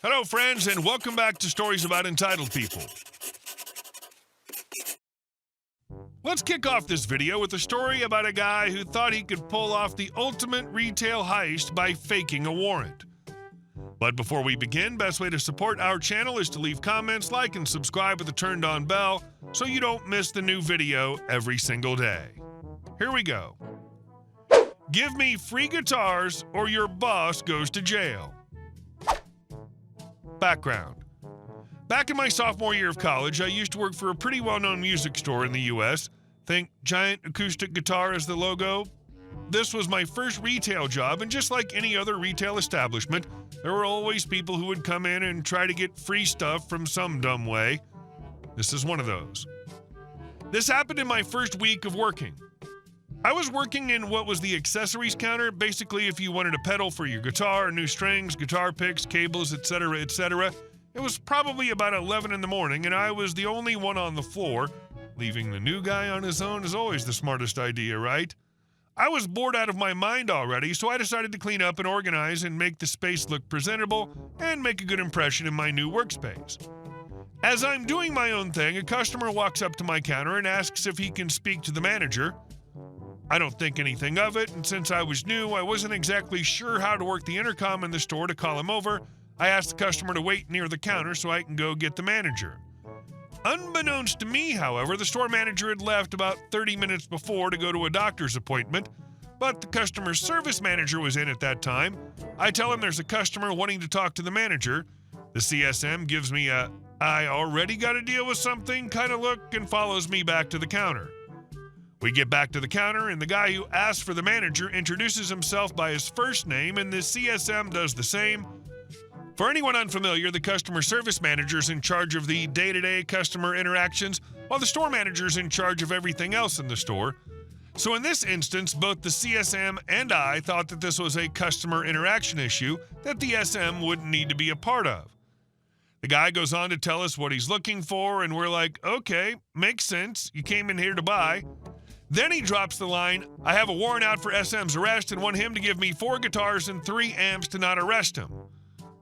Hello, friends, and welcome back to Stories About Entitled People. Let's kick off this video with a story about a guy who thought he could pull off the ultimate retail heist by faking a warrant. But before we begin, best way to support our channel is to leave comments, like, and subscribe with the turned-on bell so you don't miss the new video every single day. Here we go. Give me free guitars or your boss goes to jail. Background. Back in my sophomore year of college, I used to work for a pretty well-known music store in the U.S. Think giant acoustic guitar as the logo. This was my first retail job, and just like any other retail establishment, there were always people who would come in and try to get free stuff from some dumb way. This is one of those. This happened in my first week of working. I was working in what was the accessories counter. Basically, if you wanted a pedal for your guitar, new strings, guitar picks, cables, etc., etc. It was probably about 11 in the morning, and I was the only one on the floor. Leaving the new guy on his own is always the smartest idea, right? I was bored out of my mind already, so I decided to clean up and organize and make the space look presentable and make a good impression in my new workspace. As I'm doing my own thing, a customer walks up to my counter and asks if he can speak to the manager. I don't think anything of it, and since I was new, I wasn't exactly sure how to work the intercom in the store to call him over. I asked the customer to wait near the counter so I can go get the manager. Unbeknownst to me, however, the store manager had left about 30 minutes before to go to a doctor's appointment, but the customer service manager was in at that time. I tell him there's a customer wanting to talk to the manager. The CSM gives me a "I already got to deal with something" kind of look and follows me back to the counter. We get back to the counter, and the guy who asked for the manager introduces himself by his first name, and the CSM does the same. For anyone unfamiliar, the customer service manager is in charge of the day-to-day customer interactions, while the store manager is in charge of everything else in the store. So in this instance, both the CSM and I thought that this was a customer interaction issue that the SM wouldn't need to be a part of. The guy goes on to tell us what he's looking for, and we're like, okay, makes sense, you came in here to buy. Then he drops the line, "I have a warrant out for SM's arrest and want him to give me 4 guitars and 3 amps to not arrest him."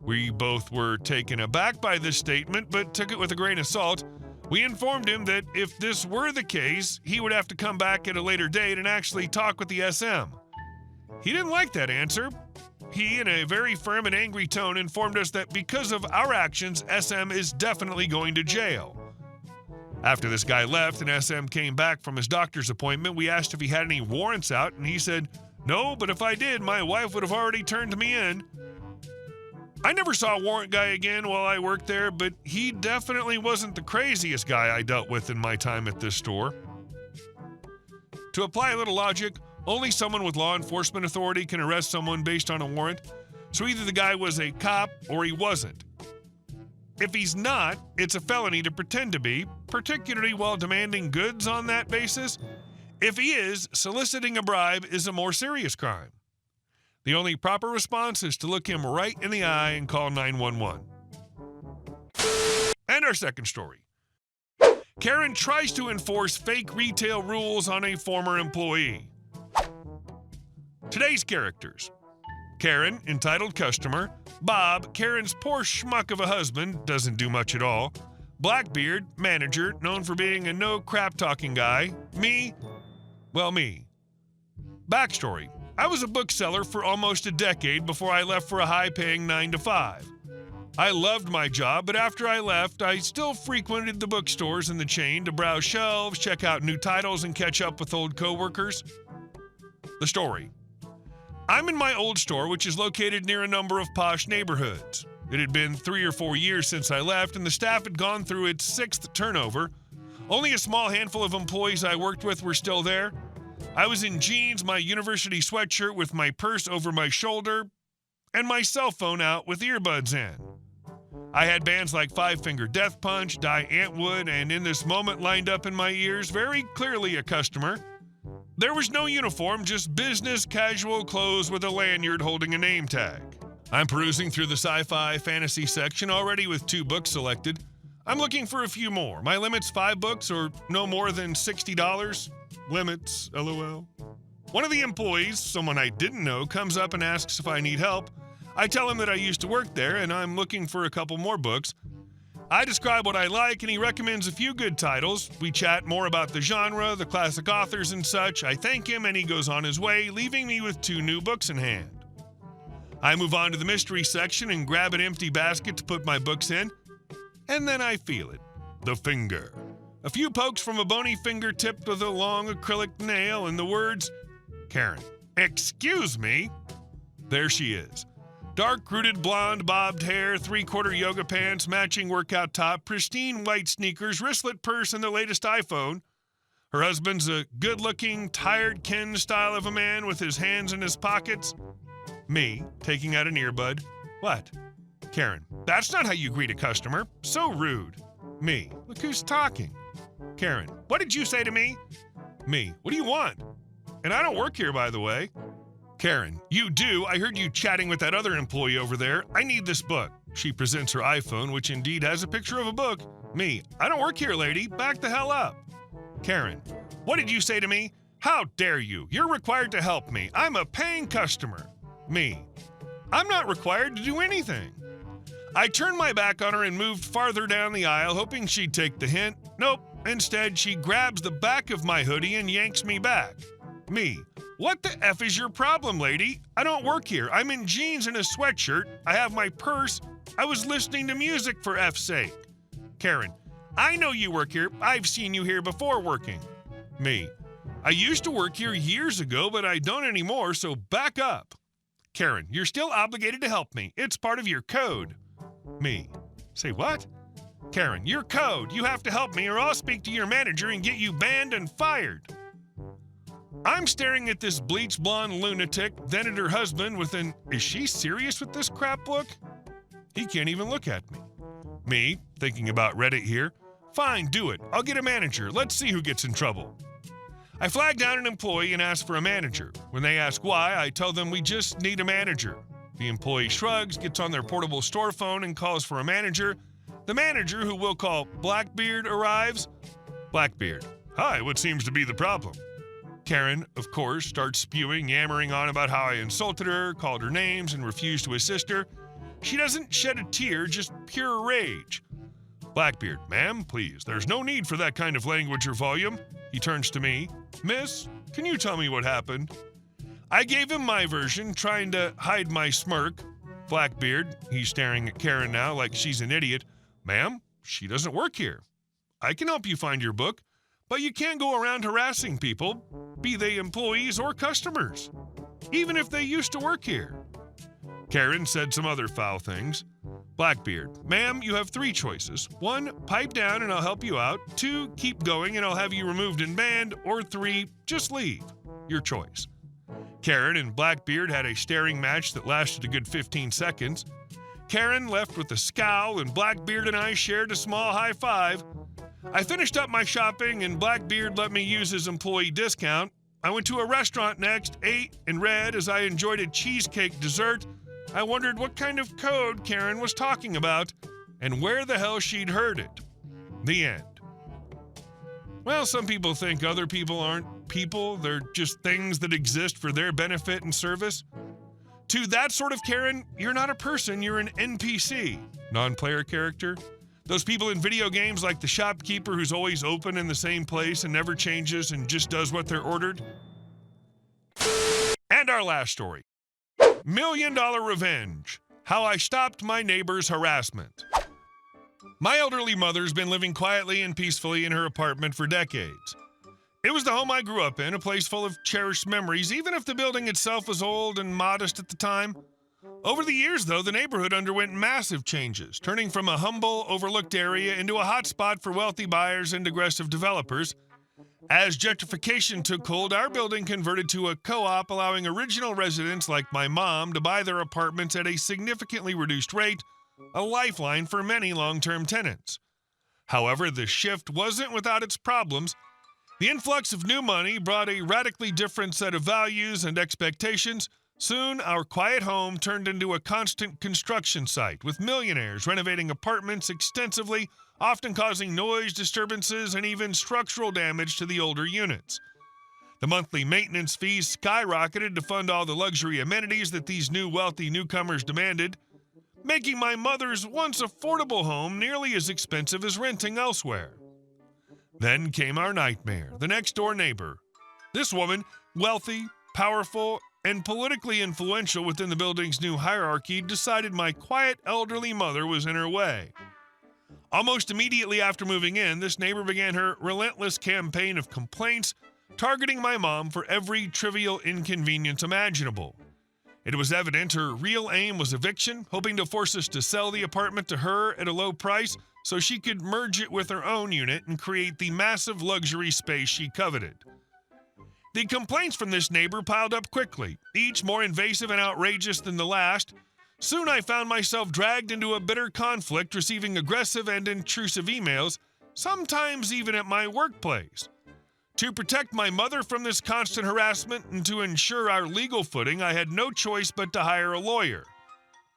We both were taken aback by this statement, but took it with a grain of salt. We informed him that if this were the case, he would have to come back at a later date and actually talk with the SM. He didn't like that answer. He, in a very firm and angry tone, informed us that because of our actions, SM is definitely going to jail. After this guy left and SM came back from his doctor's appointment, we asked if he had any warrants out, and he said, "No, but if I did, my wife would have already turned me in." I never saw a warrant guy again while I worked there, but he definitely wasn't the craziest guy I dealt with in my time at this store. To apply a little logic, only someone with law enforcement authority can arrest someone based on a warrant, so either the guy was a cop or he wasn't. If he's not, it's a felony to pretend to be, particularly while demanding goods on that basis. If he is, soliciting a bribe is a more serious crime. The only proper response is to look him right in the eye and call 911. And our second story. Karen tries to enforce fake retail rules on a former employee. Today's characters. Karen, entitled customer. Bob, Karen's poor schmuck of a husband, doesn't do much at all. Blackbeard, manager, known for being a no-crap-talking guy. Me. Backstory. I was a bookseller for almost a decade before I left for a high-paying 9-to-5. I loved my job, but after I left, I still frequented the bookstores in the chain to browse shelves, check out new titles, and catch up with old coworkers. The story. I'm in my old store, which is located near a number of posh neighborhoods. It had been 3 or 4 years since I left, and the staff had gone through its 6th turnover. Only a small handful of employees I worked with were still there. I was in jeans, my university sweatshirt with my purse over my shoulder, and my cell phone out with earbuds in. I had bands like Five Finger Death Punch, Die Antwood, and In This Moment lined up in my ears, very clearly a customer. There was no uniform, just business casual clothes with a lanyard holding a name tag. I'm perusing through the sci-fi fantasy section already with 2 books selected. I'm looking for a few more. My limit's 5 books or no more than $60. Limits, LOL. One of the employees, someone I didn't know, comes up and asks if I need help. I tell him that I used to work there and I'm looking for a couple more books. I describe what I like and he recommends a few good titles. We chat more about the genre, the classic authors and such. I thank him and he goes on his way, leaving me with 2 new books in hand. I move on to the mystery section and grab an empty basket to put my books in. And then I feel it. The finger. A few pokes from a bony finger tipped with a long acrylic nail and the words, Karen. Excuse me? There she is. Dark-rooted blonde bobbed hair, 3/4 yoga pants, matching workout top, pristine white sneakers, wristlet purse, and the latest iPhone. Her husband's a good-looking, tired Ken style of a man with his hands in his pockets. Me, taking out an earbud. What? Karen, that's not how you greet a customer. So rude. Me, look who's talking. Karen, what did you say to me? Me, what do you want? And I don't work here, by the way. Karen, you do. I heard you chatting with that other employee over there. I need this book. She presents her iPhone, which indeed has a picture of a book. Me, I don't work here, lady. Back the hell up. Karen, what did you say to me? How dare you? You're required to help me. I'm a paying customer. Me, I'm not required to do anything. I turned my back on her and moved farther down the aisle, hoping she'd take the hint. Nope. Instead, she grabs the back of my hoodie and yanks me back. Me, what the F is your problem, lady? I don't work here. I'm in jeans and a sweatshirt. I have my purse. I was listening to music for F's sake. Karen, I know you work here. I've seen you here before working. Me, I used to work here years ago, but I don't anymore, so back up. Karen, you're still obligated to help me. It's part of your code. Me, say what? Karen, your code. You have to help me or I'll speak to your manager and get you banned and fired. I'm staring at this bleach blonde lunatic, then at her husband with an, is she serious with this crap look? He can't even look at me. Me, thinking about Reddit here. Fine, do it. I'll get a manager. Let's see who gets in trouble. I flag down an employee and ask for a manager. When they ask why, I tell them we just need a manager. The employee shrugs, gets on their portable store phone and calls for a manager. The manager, who we'll call Blackbeard, arrives. Blackbeard, hi, what seems to be the problem? Karen, of course, starts spewing, yammering on about how I insulted her, called her names, and refused to assist her. She doesn't shed a tear, just pure rage. Blackbeard, ma'am, please, there's no need for that kind of language or volume. He turns to me. Miss, can you tell me what happened? I gave him my version, trying to hide my smirk. Blackbeard, he's staring at Karen now like she's an idiot. Ma'am, she doesn't work here. I can help you find your book, but you can't go around harassing people, be they employees or customers, even if they used to work here. Karen said some other foul things. Blackbeard, ma'am, you have 3 choices. 1, pipe down and I'll help you out. 2, keep going and I'll have you removed and banned. Or 3, just leave. Your choice. Karen and Blackbeard had a staring match that lasted a good 15 seconds. Karen left with a scowl and Blackbeard and I shared a small high five. I finished up my shopping and Blackbeard let me use his employee discount. I went to a restaurant next, ate, and read as I enjoyed a cheesecake dessert. I wondered what kind of code Karen was talking about and where the hell she'd heard it. The end. Well, some people think other people aren't people. They're just things that exist for their benefit and service. To that sort of Karen, you're not a person, you're an NPC, non-player character. Those people in video games like the shopkeeper who's always open in the same place and never changes and just does what they're ordered. And our last story. $1 Million Revenge. How I stopped my neighbor's harassment. My elderly mother's been living quietly and peacefully in her apartment for decades. It was the home I grew up in, a place full of cherished memories, even if the building itself was old and modest at the time. Over the years, though, the neighborhood underwent massive changes, turning from a humble, overlooked area into a hotspot for wealthy buyers and aggressive developers. As gentrification took hold, our building converted to a co-op, allowing original residents like my mom to buy their apartments at a significantly reduced rate, a lifeline for many long-term tenants. However, the shift wasn't without its problems. The influx of new money brought a radically different set of values and expectations. Soon, our quiet home turned into a constant construction site, with millionaires renovating apartments extensively, often causing noise disturbances and even structural damage to the older units. The monthly maintenance fees skyrocketed to fund all the luxury amenities that these new wealthy newcomers demanded, making my mother's once affordable home nearly as expensive as renting elsewhere. Then came our nightmare, the next-door neighbor. This woman, wealthy, powerful, and politically influential within the building's new hierarchy, decided my quiet elderly mother was in her way. Almost immediately after moving in, this neighbor began her relentless campaign of complaints, targeting my mom for every trivial inconvenience imaginable. It was evident her real aim was eviction, hoping to force us to sell the apartment to her at a low price so she could merge it with her own unit and create the massive luxury space she coveted. The complaints from this neighbor piled up quickly, each more invasive and outrageous than the last. Soon I found myself dragged into a bitter conflict, receiving aggressive and intrusive emails, sometimes even at my workplace. To protect my mother from this constant harassment and to ensure our legal footing, I had no choice but to hire a lawyer.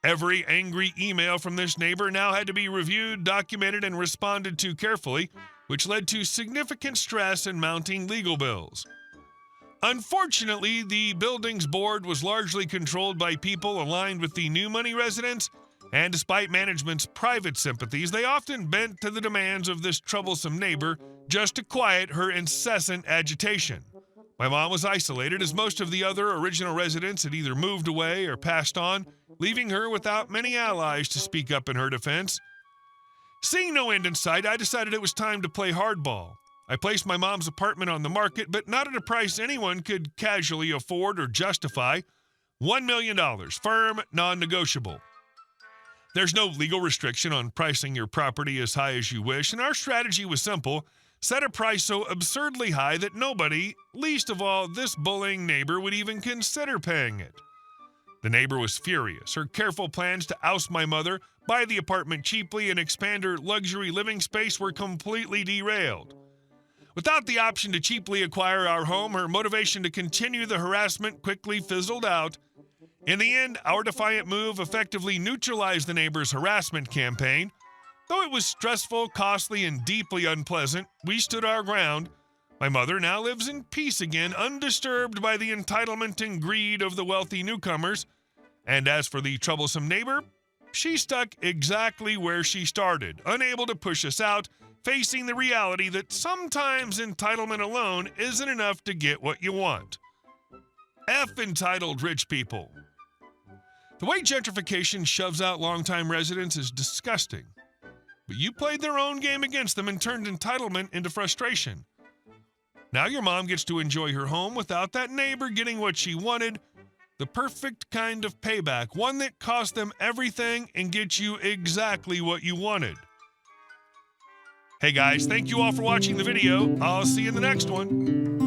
Every angry email from this neighbor now had to be reviewed, documented, and responded to carefully, which led to significant stress and mounting legal bills. Unfortunately, the building's board was largely controlled by people aligned with the new money residents, and despite management's private sympathies, they often bent to the demands of this troublesome neighbor just to quiet her incessant agitation. My mom was isolated, as most of the other original residents had either moved away or passed on, leaving her without many allies to speak up in her defense. Seeing no end in sight, I decided it was time to play hardball. I placed my mom's apartment on the market, but not at a price anyone could casually afford or justify. $1 million, firm, non-negotiable. There's no legal restriction on pricing your property as high as you wish, and our strategy was simple: set a price so absurdly high that nobody, least of all this bullying neighbor, would even consider paying it. The neighbor was furious. Her careful plans to oust my mother, buy the apartment cheaply, and expand her luxury living space were completely derailed. Without the option to cheaply acquire our home, her motivation to continue the harassment quickly fizzled out. In the end, our defiant move effectively neutralized the neighbor's harassment campaign. Though it was stressful, costly, and deeply unpleasant, we stood our ground. My mother now lives in peace again, undisturbed by the entitlement and greed of the wealthy newcomers. And as for the troublesome neighbor, she stuck exactly where she started, unable to push us out, facing the reality that sometimes entitlement alone isn't enough to get what you want. F entitled rich people. The way gentrification shoves out longtime residents is disgusting. But you played their own game against them and turned entitlement into frustration. Now your mom gets to enjoy her home without that neighbor getting what she wanted. The perfect kind of payback, one that cost them everything and gets you exactly what you wanted. Hey guys, thank you all for watching the video. I'll see you in the next one.